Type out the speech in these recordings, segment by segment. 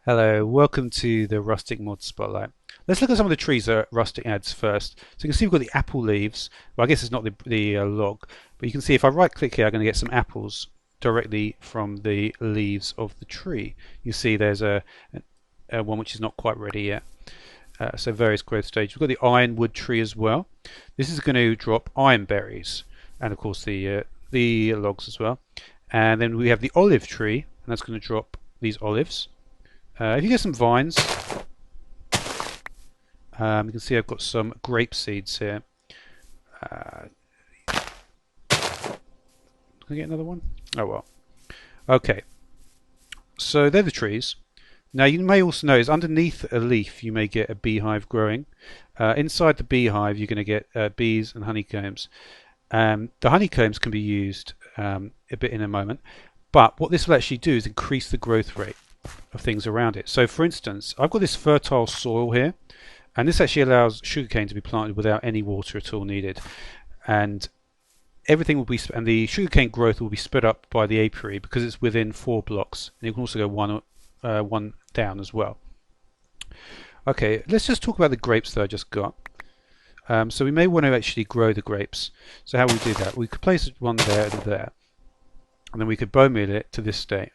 Hello, welcome to the Rustic Mod Spotlight. Let's look at some of the trees that Rustic adds first. So you can see we've got the apple leaves. Well, I guess it's not the log, but you can see if I right click here, I'm going to get some apples directly from the leaves of the tree. You see there's a one which is not quite ready yet. So various growth stages. We've got the ironwood tree as well. This is going to drop iron berries, and of course the logs as well. And then we have the olive tree, and that's going to drop these olives. If you get some vines, you can see I've got some grape seeds here. Can I get another one? Oh well. Okay, so they're the trees. Now you may also notice underneath a leaf you may get a beehive growing. Inside the beehive you're going to get bees and honeycombs. The honeycombs can be used a bit in a moment, but what this will actually do is increase the growth rate of things around it. So for instance, I've got this fertile soil here, and this actually allows sugarcane to be planted without any water at all needed, and everything will be, and the sugarcane growth will be sped up by the apiary because it's within 4 blocks, and you can also go one down as well. Okay, let's just talk about the grapes that I just got. So we may want to actually grow the grapes. So how we do that? We could place one there and there, and then we could bone meal it to this state.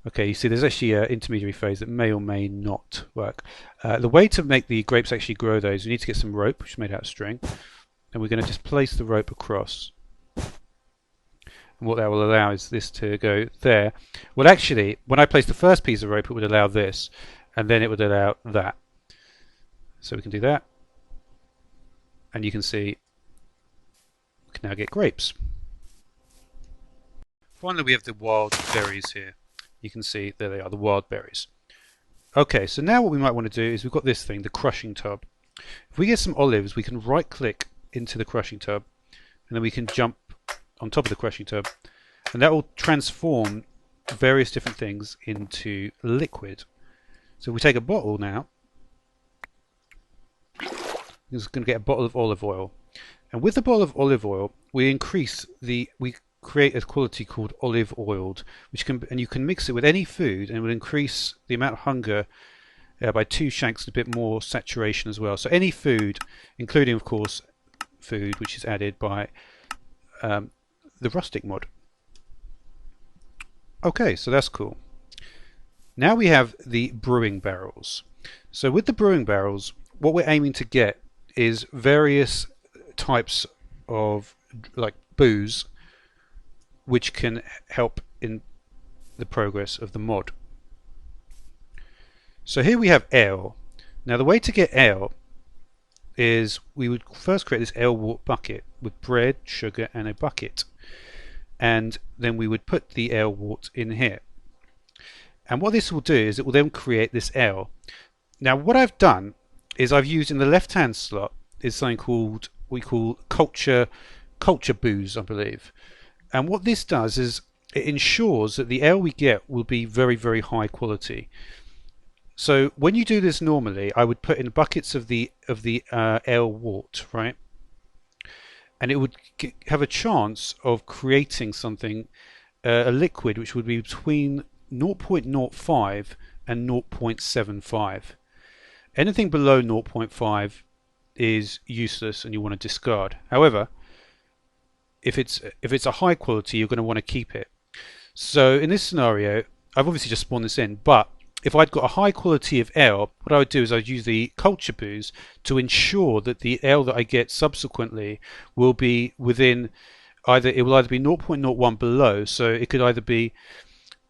Okay, you see there's actually an intermediary phase that may or may not work. The way to make the grapes actually grow those, we need to get some rope, which is made out of string, and we're going to just place the rope across. And what that will allow is this to go there. Well, actually, when I place the first piece of rope, it would allow this, and then it would allow that. So we can do that, and you can see we can now get grapes. Finally, we have the wild berries here. You can see there they are, the wild berries. Okay, so now what we might want to do is we've got this thing, the crushing tub. If we get some olives, we can right click into the crushing tub, and then we can jump on top of the crushing tub, and that will transform various different things into liquid. So if we take a bottle now, we're just going to get a bottle of olive oil, and with the bottle of olive oil we create a quality called olive oiled, and you can mix it with any food, and it will increase the amount of hunger by 2 shanks, and a bit more saturation as well. So any food, including of course food which is added by the Rustic mod. Okay, so that's cool. Now we have the brewing barrels. So with the brewing barrels, what we're aiming to get is various types of like booze which can help in the progress of the mod. So here we have ale. Now the way to get ale is we would first create this ale wort bucket with bread, sugar and a bucket, and then we would put the ale wort in here, and what this will do is it will then create this ale. Now what I've done is I've used in the left hand slot is something called we call culture booze, I believe. And what this does is it ensures that the ale we get will be very, very high quality. So when you do this normally, I would put in buckets of the ale wort, right? And it would have a chance of creating something, a liquid, which would be between 0.05 and 0.75. Anything below 0.5 is useless and you want to discard. However, if it's a high quality, you're going to want to keep it. So in this scenario, I've obviously just spawned this in, but if I'd got a high quality of ale, what I would do is I'd use the culture booze to ensure that the ale that I get subsequently will be within it will either be 0.01 below, so it could either be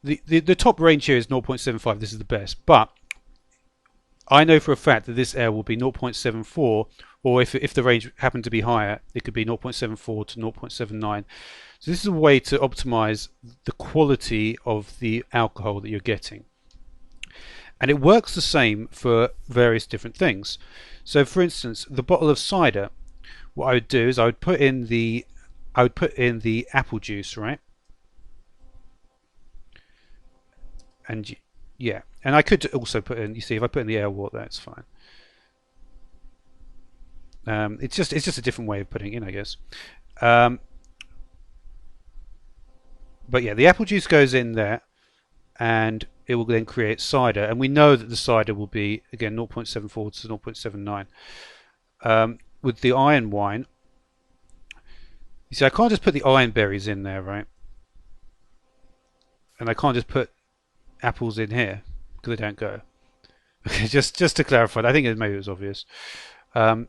the top range here is 0.75. This is the best, but I know for a fact that this ale will be 0.74, or if the range happened to be higher, it could be 0.74 to 0.79. So this is a way to optimize the quality of the alcohol that you're getting. And it works the same for various different things. So for instance, the bottle of cider, what I would do is I would put in the apple juice, right? And yeah, and I could also put in, you see, if I put in the ale wort, that's fine. It's just a different way of putting it in, I guess. But yeah, the apple juice goes in there, and it will then create cider, and we know that the cider will be again 0.74 to 0.79. With the iron wine, you see, I can't just put the iron berries in there, right? And I can't just put apples in here because they don't go. Okay, just to clarify, I think maybe it was obvious. But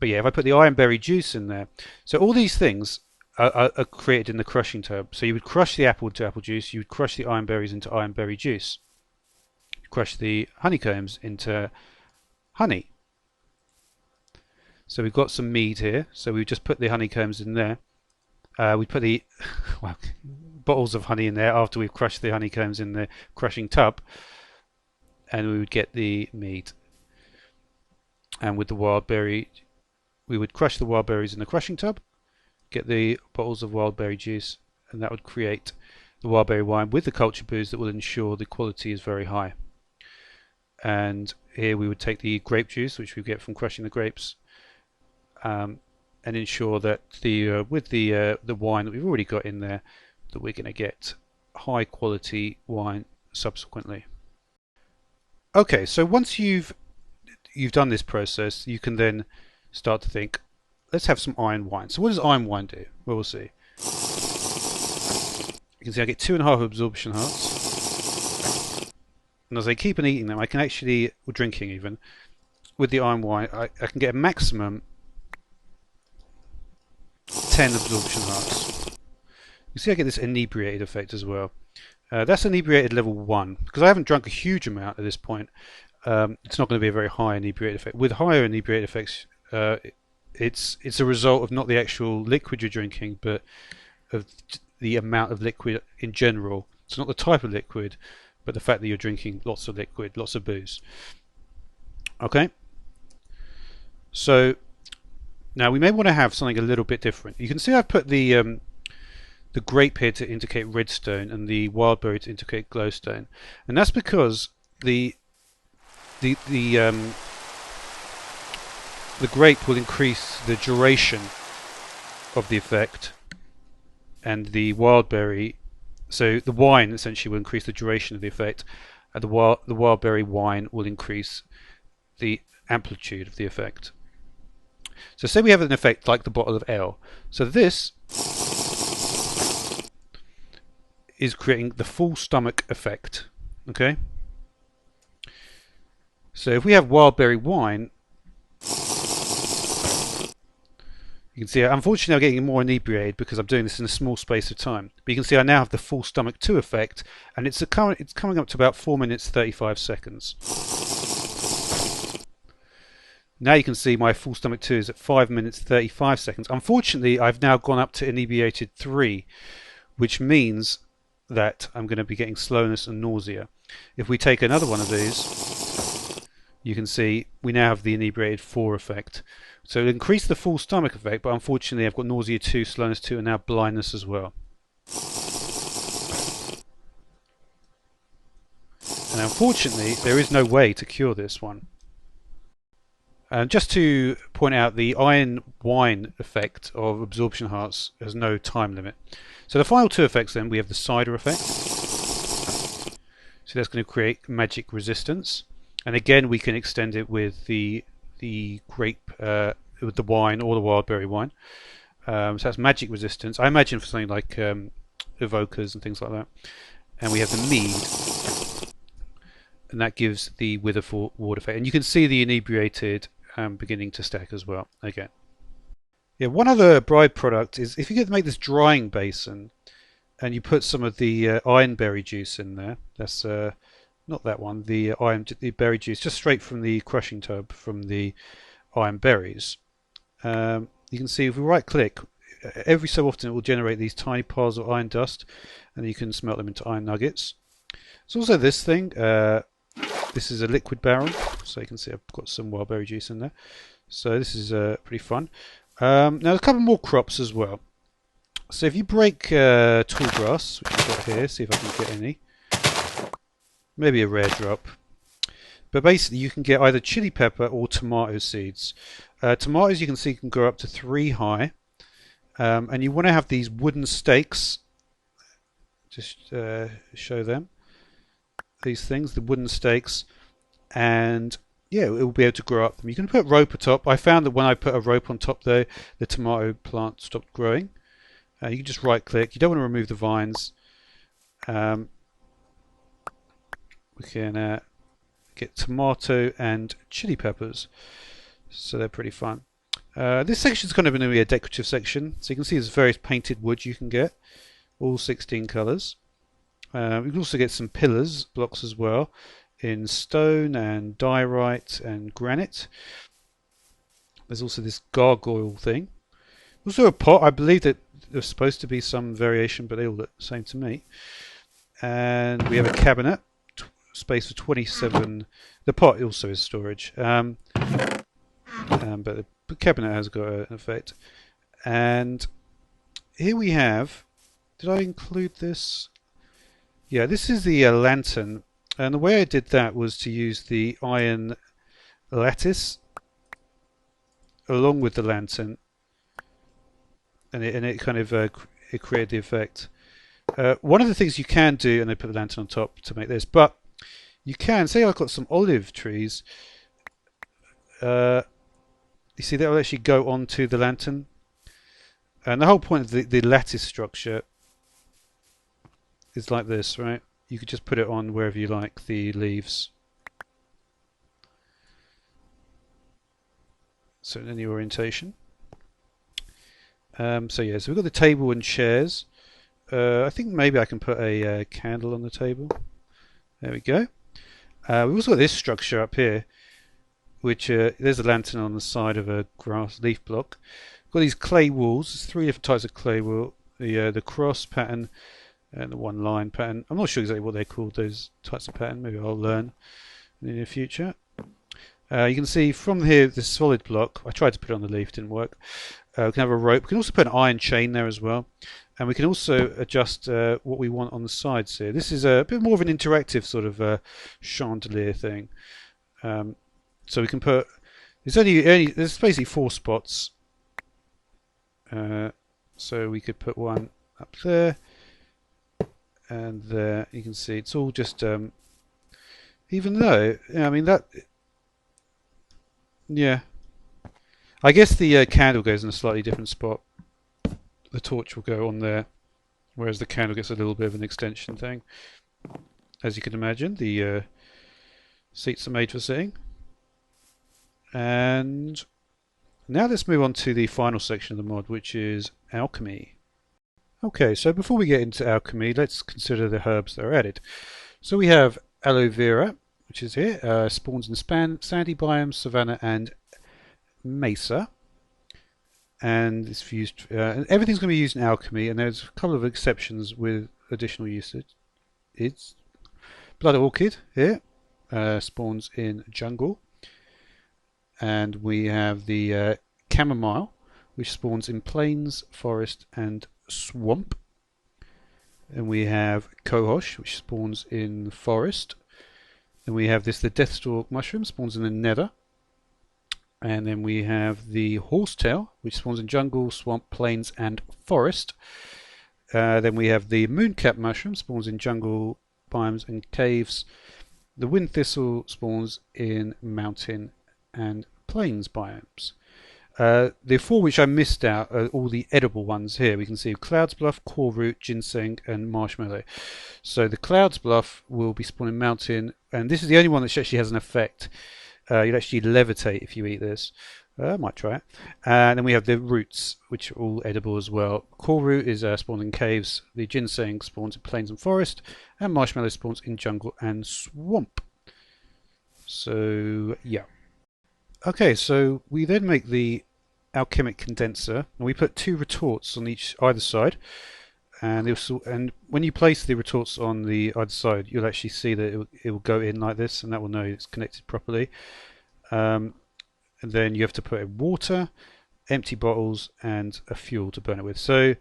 yeah, if I put the iron berry juice in there, so all these things are created in the crushing tub. So you would crush the apple into apple juice, you would crush the iron berries into iron berry juice, crush the honeycombs into honey. So we've got some mead here, so we just put the honeycombs in there. We put the well, bottles of honey in there after we've crushed the honeycombs in the crushing tub, and we would get the mead. And with the wild berry, we would crush the wild berries in the crushing tub, get the bottles of wild berry juice, and that would create the wild berry wine with the culture booze that will ensure the quality is very high. And here we would take the grape juice, which we get from crushing the grapes, and ensure that with the wine that we've already got in there, that we're going to get high quality wine subsequently. Okay, so once you've done this process, you can then start to think, let's have some iron wine. So what does iron wine do? Well, we'll see. You can see I get 2.5 absorption hearts. And as I keep on eating them, I can actually, or drinking even, with the iron wine, I can get a maximum 10 absorption hearts. You see I get this inebriated effect as well. That's inebriated level 1. Because I haven't drunk a huge amount at this point, it's not going to be a very high inebriated effect. With higher inebriated effects, it's a result of not the actual liquid you're drinking, but of the amount of liquid in general. It's not the type of liquid, but the fact that you're drinking lots of liquid, lots of booze. Okay? So now we may want to have something a little bit different. You can see I've put the grape here to indicate redstone and the wild berry to indicate glowstone, and that's because the grape will increase the duration of the effect, and the wild berry, so the wine essentially will increase the duration of the effect, and the wild berry wine will increase the amplitude of the effect. So say we have an effect like the bottle of ale. So this is creating the full stomach effect. Okay? So if we have wild berry wine, you can see unfortunately I'm getting more inebriated because I'm doing this in a small space of time. But you can see I now have the full stomach 2 effect, and it's coming up to about 4 minutes 35 seconds. Now you can see my full stomach 2 is at 5 minutes 35 seconds. Unfortunately, I've now gone up to inebriated 3, which means that I'm going to be getting slowness and nausea. If we take another one of these, you can see we now have the inebriated 4 effect. So it'll increase the full stomach effect, but unfortunately I've got nausea 2, slowness 2, and now blindness as well. And unfortunately there is no way to cure this one. Just to point out, the iron wine effect of absorption hearts has no time limit. So the final 2 effects then, we have the cider effect. So that's going to create magic resistance. And again we can extend it with the grape, with the wine or the wild berry wine. So that's magic resistance. I imagine for something like evokers and things like that. And we have the mead, and that gives the wither ward effect. And you can see the inebriated beginning to stack as well again. Yeah, one other bride product is if you get to make this drying basin and you put some of the iron berry juice in there. That's not that one, the berry juice, just straight from the crushing tub from the iron berries. You can see if we right click, every so often it will generate these tiny piles of iron dust, and you can smelt them into iron nuggets. There's also this thing. This is a liquid barrel, so you can see I've got some wild berry juice in there. So this is pretty fun. Now there's a couple more crops as well. So if you break tall grass, which I've got here, see if I can get any. Maybe a rare drop. But basically you can get either chili pepper or tomato seeds. Tomatoes you can see can grow up to 3 high. And you want to have these wooden stakes. Just show them. these things, the wooden stakes, and yeah, it will be able to grow up them. You can put rope atop. I found that when I put a rope on top though, the tomato plant stopped growing. You can just right click. You don't want to remove the vines. We can get tomato and chili peppers, so they're pretty fun. This section is kind of going to be a decorative section, so you can see there's various painted wood you can get, all 16 colours. You can also get some pillars, blocks as well, in stone and diorite and granite. There's also this gargoyle thing. Also a pot. I believe that there's supposed to be some variation, but they all look the same to me. And we have a cabinet, space for 27. The pot also is storage, but the cabinet has got an effect. And here we have, did I include this? Yeah, this is the lantern, and the way I did that was to use the iron lattice along with the lantern, and it kind of it created the effect. One of the things you can do, and I put the lantern on top to make this, but you can say I've got some olive trees. You see that will actually go onto the lantern, and the whole point of the lattice structure is like this, right? You could just put it on wherever you like the leaves. So in any orientation. So yeah, so we've got the table and chairs. I think maybe I can put a candle on the table. There we go. We've also got this structure up here, which there's a lantern on the side of a grass leaf block. We've got these clay walls. There's 3 different types of clay wall. The cross pattern and the one line pattern. I'm not sure exactly what they're called, those types of pattern. Maybe I'll learn in the near future. You can see from here this solid block. I tried to put it on the leaf, didn't work. We can have a rope. We can also put an iron chain there as well, and we can also adjust what we want on the sides here. This is a bit more of an interactive sort of chandelier thing. So we can put. There's basically 4 spots. So we could put one up there. And there, you can see it's all just, even though, I mean that, yeah, I guess the candle goes in a slightly different spot. The torch will go on there, whereas the candle gets a little bit of an extension thing. As you can imagine, the seats are made for sitting. And now let's move on to the final section of the mod, which is Alchemy. Okay, so before we get into alchemy, let's consider the herbs that are added. So we have aloe vera, which is here, spawns in sandy biomes, savanna, and mesa. And it's used. Everything's going to be used in alchemy, and there's a couple of exceptions with additional usage. It's blood orchid here, spawns in jungle, and we have the chamomile, which spawns in plains, forest, and swamp. And we have cohosh, which spawns in forest. And we have the deathstalk mushroom, spawns in the nether. And then we have the horsetail, which spawns in jungle, swamp, plains, and forest. Then we have the mooncap mushroom, spawns in jungle, biomes, and caves. The wind thistle spawns in mountain and plains biomes. The 4 which I missed out are all the edible ones here. We can see Cloud's Bluff, Core Root, Ginseng, and Marshmallow. So the Cloud's Bluff will be spawning mountain, and this is the only one that actually has an effect. You'll actually levitate if you eat this. I might try it. And then we have the roots, which are all edible as well. Core Root is spawned in caves. The Ginseng spawns in plains and forest, and Marshmallow spawns in jungle and swamp. So yeah. Okay, so we then make the Alchemic Condenser, and we put 2 retorts on either side, and when you place the retorts on the either side, you'll actually see that it will go in like this, and that will know it's connected properly. And then you have to put in water, empty bottles, and a fuel to burn it with. So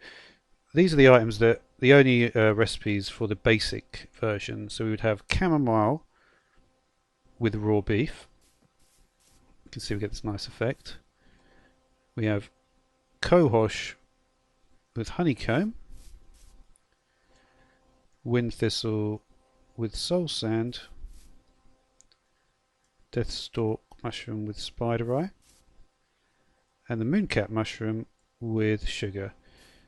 these are the items that the only recipes for the basic version. So we would have chamomile with raw beef. You can see we get this nice effect. We have cohosh with honeycomb, wind thistle with soul sand, deathstalk mushroom with spider eye, and the mooncap mushroom with sugar.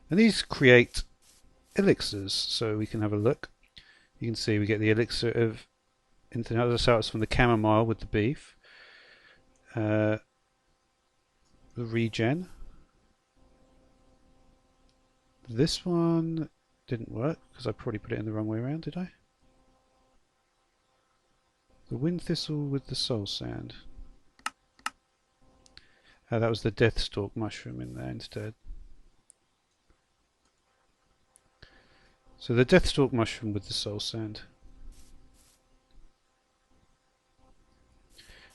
And these create elixirs, so we can have a look. You can see we get the elixir of infinite. So it's from the chamomile with the beef, the regen. This one didn't work because I probably put it in the wrong way around, did I? The wind thistle with the soul sand. That was the deathstalk mushroom in there instead. So the deathstalk mushroom with the soul sand.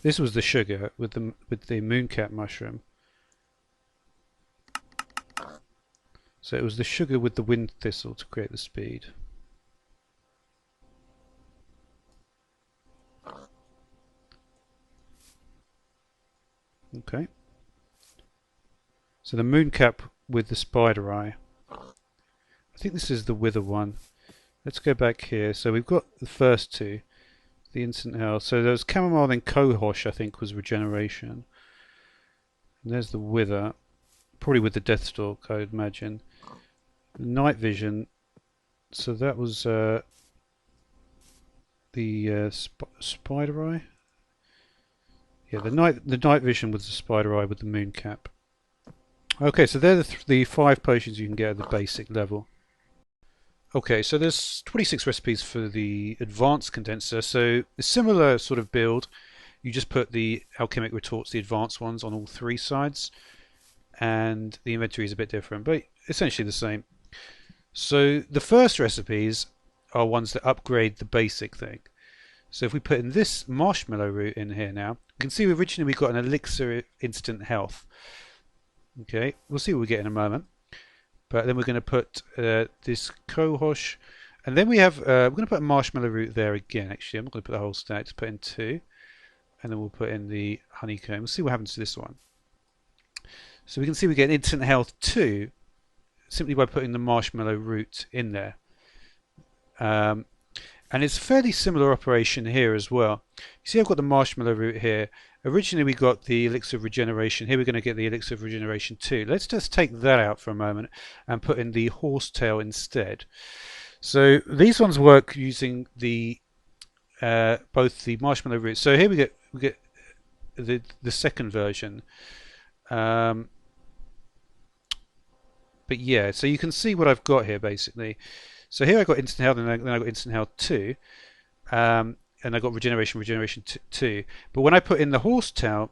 This was the sugar with the mooncap mushroom. So it was the sugar with the wind thistle to create the speed. Okay. So the mooncap with the spider eye. I think this is the wither one. Let's go back here. So we've got the first two. The instant health. So there was chamomile, then cohosh, I think, was regeneration. And there's the wither. Probably with the deathstalk, I would imagine. Night vision. So that was the spider eye. Yeah, the night vision was the spider eye with the mooncap. Okay, so they're the 5 potions you can get at the basic level. Okay, so there's 26 recipes for the advanced condenser. So a similar sort of build. You just put the alchemic retorts, the advanced ones, on all 3 sides, and the inventory is a bit different, but essentially the same. So the first recipes are ones that upgrade the basic thing. So if we put in this marshmallow root in here now, you can see originally we got an elixir instant health. Okay, we'll see what we get in a moment. But then we're going to put this cohosh, and then we have we're going to put a marshmallow root there again. Actually, I'm not going to put the whole stack. Just put in 2, and then we'll put in the honeycomb. We'll see what happens to this one. So we can see we get instant health 2 simply by putting the marshmallow root in there. And it's a fairly similar operation here as well. You see I've got the marshmallow root here. Originally we got the elixir of regeneration. Here we're going to get the elixir of regeneration 2. Let's just take that out for a moment and put in the horsetail instead. So these ones work using the both the marshmallow root. So here we get the second version. But yeah, so you can see what I've got here basically. So here I got instant health, and then I got instant health 2, and I got regeneration 2. But when I put in the horsetail,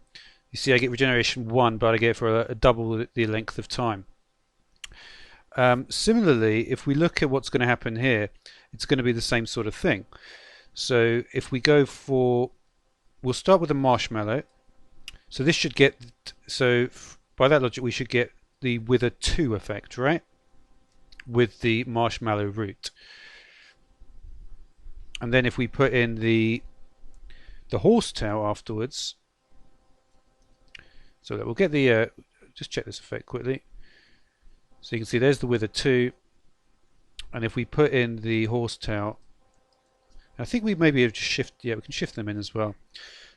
you see I get regeneration 1, but I get it for a double the length of time. Similarly, if we look at what's going to happen here, it's going to be the same sort of thing. So if we go for, we'll start with the marshmallow. So this should get, so by that logic, we should get the wither 2 effect, right? With the marshmallow root. And then if we put in the horsetail afterwards, so that we'll get the just check this effect quickly. So you can see there's the wither 2, and if we put in the horsetail, I think we maybe have just shift, yeah, we can shift them in as well.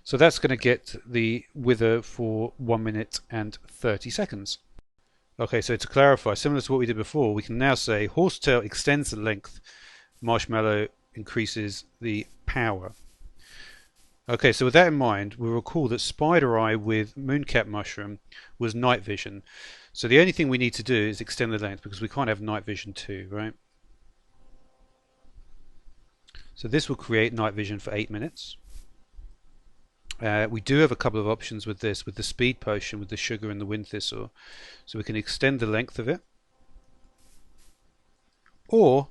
So that's going to get the wither for 1 minute and 30 seconds. Okay, so to clarify, similar to what we did before, we can now say horsetail extends the length, marshmallow increases the power. Okay, so with that in mind, we'll recall that spider eye with mooncap mushroom was night vision. So the only thing we need to do is extend the length, because we can't have night vision 2, right? So this will create night vision for 8 minutes. We do have a couple of options with this, with the speed potion, with the sugar and the wind thistle. So we can extend the length of it, or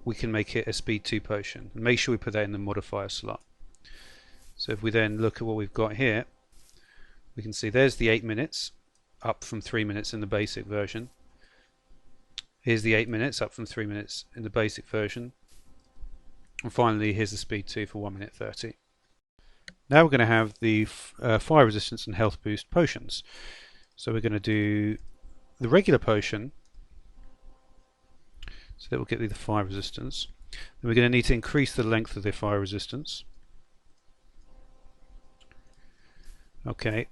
we can make it a speed 2 potion, and make sure we put that in the modifier slot. So if we then look at what we've got here, we can see there's the 8 minutes, up from 3 minutes in the basic version. Here's the 8 minutes, up from 3 minutes in the basic version. And finally, here's the speed 2 for 1 minute 30. Now we're going to have the fire resistance and health boost potions. So we're going to do the regular potion, so that will get you the fire resistance. Then we're going to need to increase the length of the fire resistance. Okay,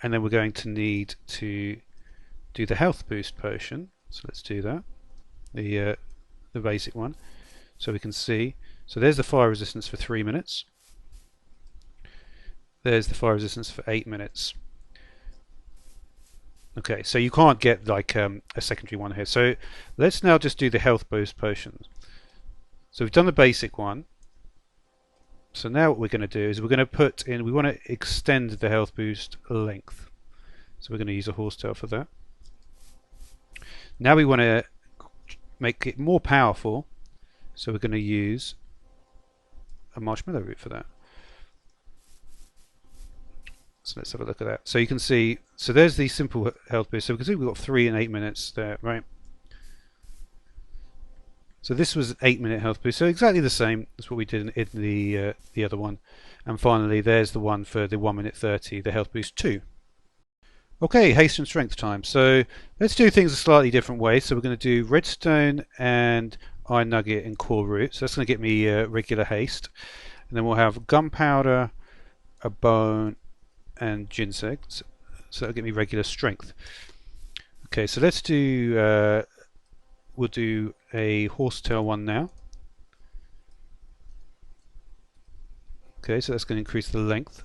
and then we're going to need to do the health boost potion. So let's do that. The basic one. So we can see. So there's the fire resistance for 3 minutes. There's the fire resistance for 8 minutes. Okay, so you can't get like a secondary one here. So let's now just do the health boost potions. So we've done the basic one. So now what we're going to do is we're going to put in, we want to extend the health boost length. So we're going to use a horsetail for that. Now we want to make it more powerful. So we're going to use a Marshmallow Root for that. So let's have a look at that. So you can see, so there's the simple health boost. So we can see we've got 3 and 8 minutes there, right? So this was an 8-minute health boost. So exactly the same as what we did in the other one. And finally, there's the one for the 1 minute 30, the health boost 2. Okay, haste and strength time. So let's do things a slightly different way. So we're going to do redstone and iron nugget and core root. So that's going to get me regular haste. And then we'll have gunpowder, a bone, and ginseng. So that'll get me regular strength. Okay, so let's do we'll do a horsetail one now. Okay, so that's going to increase the length.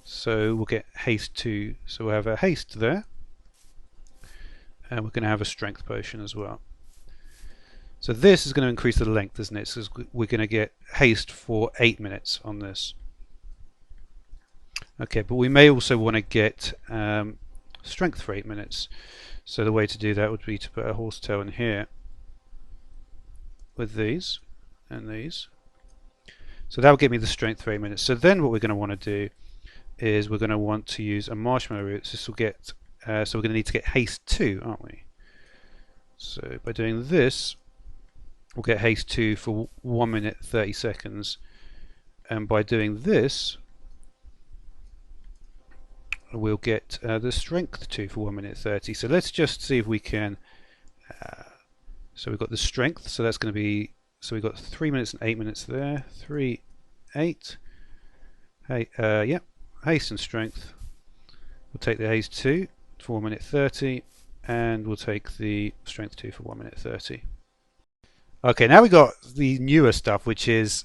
So we'll get haste 2. So we'll have a haste there. And we're going to have a strength potion as well. So this is going to increase the length, isn't it? So we're going to get haste for 8 minutes on this. Okay, but we may also want to get strength for 8 minutes. So the way to do that would be to put a horsetail in here with these and these. So that will give me the strength for 8 minutes. So then what we're going to want to do is we're going to want to use a Marshmallow Root. So this will get, so we're going to need to get haste 2, aren't we? So by doing this, we'll get haste 2 for 1 minute 30 seconds. And by doing this, we'll get the strength 2 for 1 minute 30. So let's just see if we can. So we've got the strength, so that's going to be, so we've got 3 minutes and 8 minutes there. 3, 8. Hey, yeah, haste and strength. We'll take the haste 2 for 1 minute 30, and we'll take the strength 2 for 1 minute 30. Okay, now we got the newer stuff, which is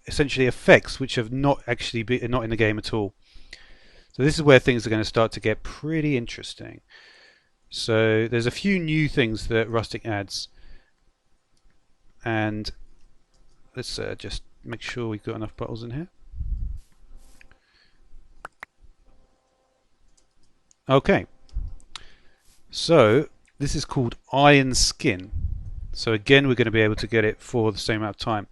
essentially effects which have not actually been not in the game at all. So this is where things are going to start to get pretty interesting. So there's a few new things that Rustic adds, and let's just make sure we've got enough bottles in here. Okay, so this is called Iron Skin. So again, we're going to be able to get it for the same amount of time.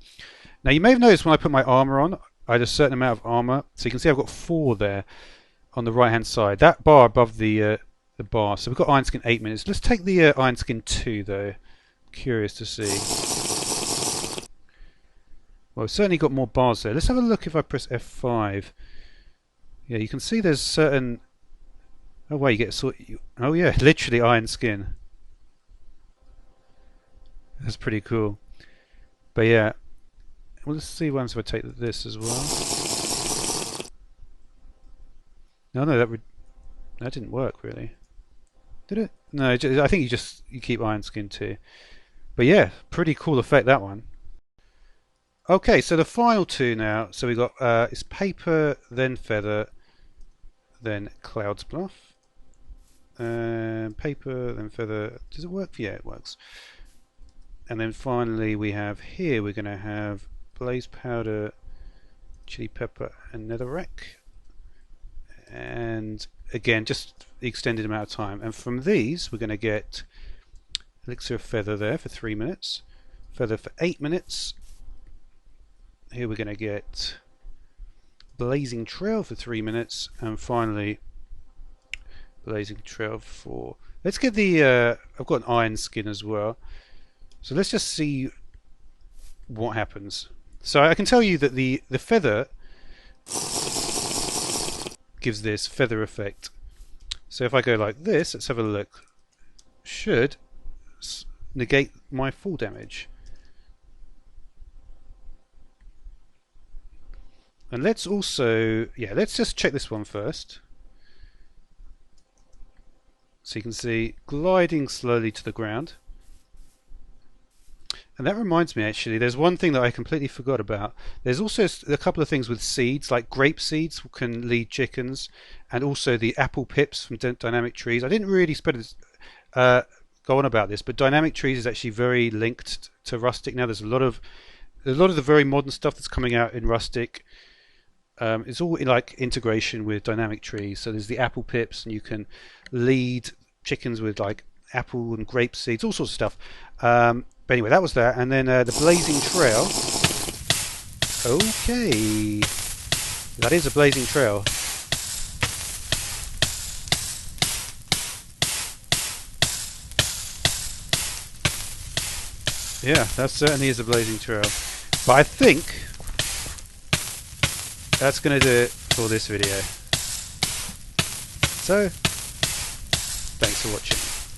Now you may have noticed when I put my armor on, I had a certain amount of armor. So you can see I've got 4 there on the right hand side. That bar above the bar. So we've got Iron Skin 8 minutes. Let's take the Iron Skin 2 though. Curious to see. Well, we've certainly got more bars there. Let's have a look if I press F5. Yeah, you can see there's certain. Oh wait, you get sort. Oh yeah, literally Iron Skin. That's pretty cool. But yeah, well, let's see once if I take this as well. No, that didn't work really. Did it? No, I think you keep Iron Skin too. But yeah, pretty cool effect, that one. Okay, so the final 2 now. So we got it's paper, then feather, then cloud's bluff. Paper, then feather. Does it work? Yeah, it works. And then finally we have here, we're going to have blaze powder, chili pepper, and netherrack. And again, just the extended amount of time. And from these, we're going to get elixir of feather there for 3 minutes, feather for 8 minutes. Here we're going to get blazing trail for 3 minutes, and finally blazing trail for. Let's get the. I've got an Iron Skin as well. So let's just see what happens. So I can tell you that the feather gives this feather effect. So if I go like this, let's have a look. Should negate my full damage. And let's also, yeah, let's just check this one first. So you can see gliding slowly to the ground. And that reminds me, actually, there's one thing that I completely forgot about. There's also a couple of things with seeds, like grape seeds can lead chickens, and also the apple pips from dynamic trees. I didn't really go on about this, but dynamic trees is actually very linked to Rustic now. There's a lot of the very modern stuff that's coming out in Rustic. It's all in like integration with dynamic trees. So there's the apple pips, and you can lead chickens with like apple and grape seeds, all sorts of stuff. But anyway, that was that. And then the blazing trail. Okay, that is a blazing trail. Yeah, that certainly is a blazing trail. But I think that's going to do it for this video. So, thanks for watching.